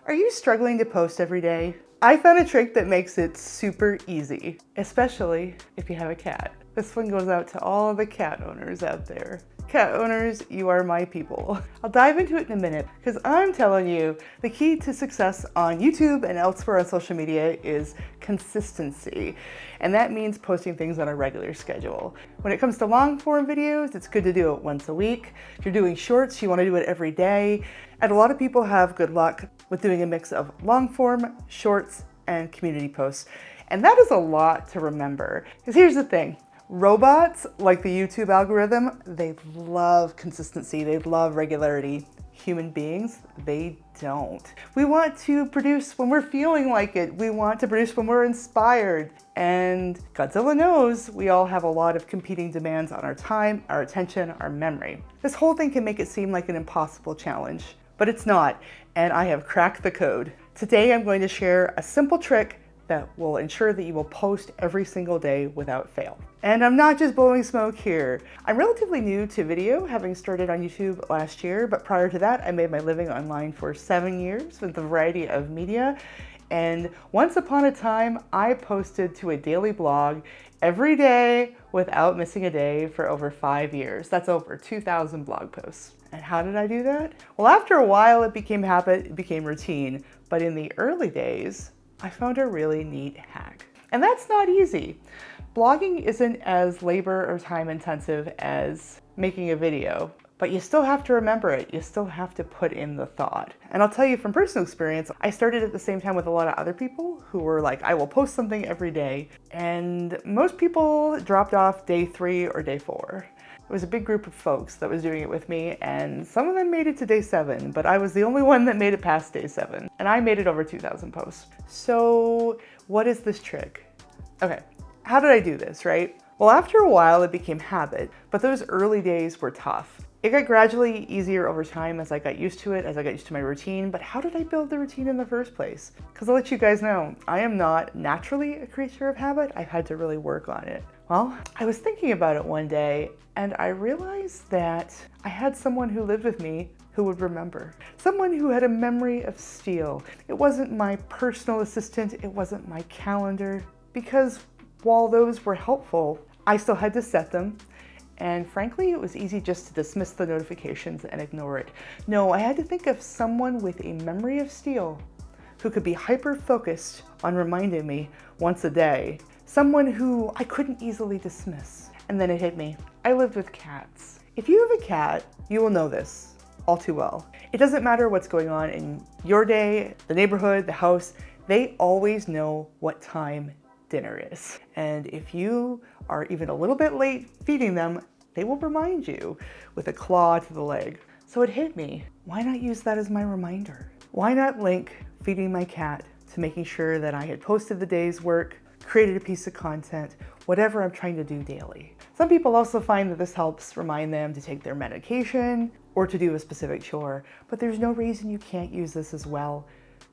Are you struggling to post every day? I found a trick that makes it super easy, especially if you have a cat. This one goes out to all the cat owners out there. Cat owners, you are my people. I'll dive into it in a minute because I'm telling you, the key to success on YouTube and elsewhere on social media is consistency. And that means posting things on a regular schedule. When it comes to long form videos, it's good to do it once a week. If you're doing shorts, you want to do it every day. And a lot of people have good luck with doing a mix of long form, shorts, and community posts. And that is a lot to remember. Because here's the thing. Robots, like the YouTube algorithm, they love consistency, they love regularity. Human beings, they don't. We want to produce when we're feeling like it. We want to produce when we're inspired. And Godzilla knows we all have a lot of competing demands on our time, our attention, our memory. This whole thing can make it seem like an impossible challenge, but it's not, and I have cracked the code. Today I'm going to share a simple trick that will ensure that you will post every single day without fail. And I'm not just blowing smoke here. I'm relatively new to video, having started on YouTube last year, but prior to that, I made my living online for 7 years with a variety of media. And once upon a time, I posted to a daily blog every day without missing a day for over 5 years. That's over 2,000 blog posts. And how did I do that? Well, after a while, it became habit, it became routine. But in the early days, I found a really neat hack. And that's not easy. Blogging isn't as labor or time intensive as making a video, but you still have to remember it. You still have to put in the thought. And I'll tell you from personal experience, I started at the same time with a lot of other people who were like, I will post something every day. And most people dropped off day 3 or day 4. It was a big group of folks that was doing it with me, and some of them made it to day 7, but I was the only one that made it past day 7, and I made it over 2,000 posts. So what is this trick? Okay, how did I do this, right? Well, after a while it became habit, but those early days were tough. It got gradually easier over time as I got used to it, as I got used to my routine, but how did I build the routine in the first place? Because I'll let you guys know, I am not naturally a creature of habit. I've had to really work on it. Well, I was thinking about it one day and I realized that I had someone who lived with me who would remember. Someone who had a memory of steel. It wasn't my personal assistant, it wasn't my calendar, because while those were helpful, I still had to set them. And frankly, it was easy just to dismiss the notifications and ignore it. No, I had to think of someone with a memory of steel who could be hyper-focused on reminding me once a day. Someone who I couldn't easily dismiss. And then it hit me. I lived with cats. If you have a cat, you will know this all too well. It doesn't matter what's going on in your day, the neighborhood, the house, they always know what time dinner is. And if you are even a little bit late feeding them, they will remind you with a claw to the leg. So it hit me. Why not use that as my reminder? Why not link feeding my cat to making sure that I had posted the day's work, created a piece of content, whatever I'm trying to do daily. Some people also find that this helps remind them to take their medication or to do a specific chore, but there's no reason you can't use this as well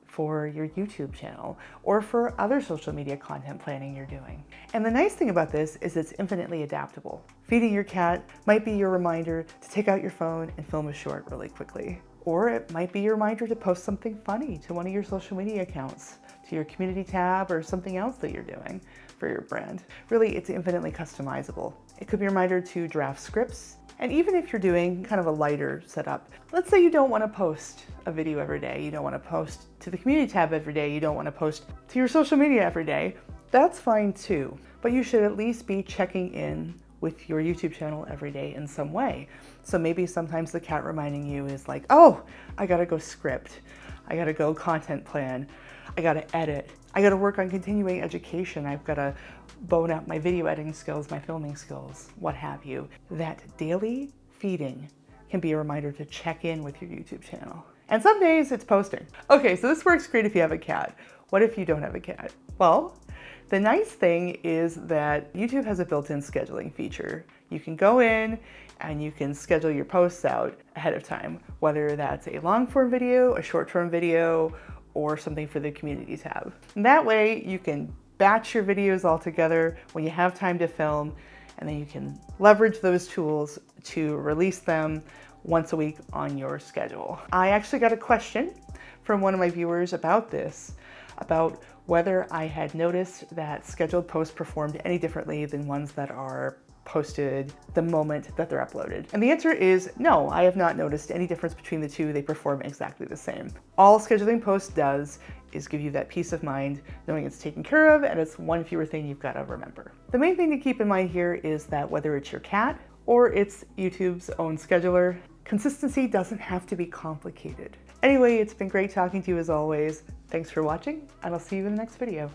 for your YouTube channel or for other social media content planning you're doing. And the nice thing about this is it's infinitely adaptable. Feeding your cat might be your reminder to take out your phone and film a short really quickly. Or it might be your reminder to post something funny to one of your social media accounts, to your community tab, or something else that you're doing for your brand. Really, it's infinitely customizable. It could be a reminder to draft scripts. And even if you're doing kind of a lighter setup, let's say you don't want to post a video every day, you don't want to post to the community tab every day, you don't want to post to your social media every day, that's fine too. But you should at least be checking in with your YouTube channel every day in some way. So maybe sometimes the cat reminding you is like, oh, I gotta go script, I gotta go content plan, I gotta edit, I gotta work on continuing education, I've gotta bone up my video editing skills, my filming skills, what have you. That daily feeding can be a reminder to check in with your YouTube channel. And some days it's posting. Okay, so this works great if you have a cat. What if you don't have a cat? Well, the nice thing is that YouTube has a built-in scheduling feature. You can go in and you can schedule your posts out ahead of time, whether that's a long-form video, a short-form video, or something for the community tab. And that way you can batch your videos all together when you have time to film, and then you can leverage those tools to release them once a week on your schedule. I actually got a question from one of my viewers about this, about whether I had noticed that scheduled posts performed any differently than ones that are posted the moment that they're uploaded. And the answer is no, I have not noticed any difference between the two. They perform exactly the same. All scheduling post does is give you that peace of mind knowing it's taken care of and it's one fewer thing you've got to remember. The main thing to keep in mind here is that whether it's your cat or it's YouTube's own scheduler, consistency doesn't have to be complicated. Anyway, it's been great talking to you as always. Thanks for watching, and I'll see you in the next video.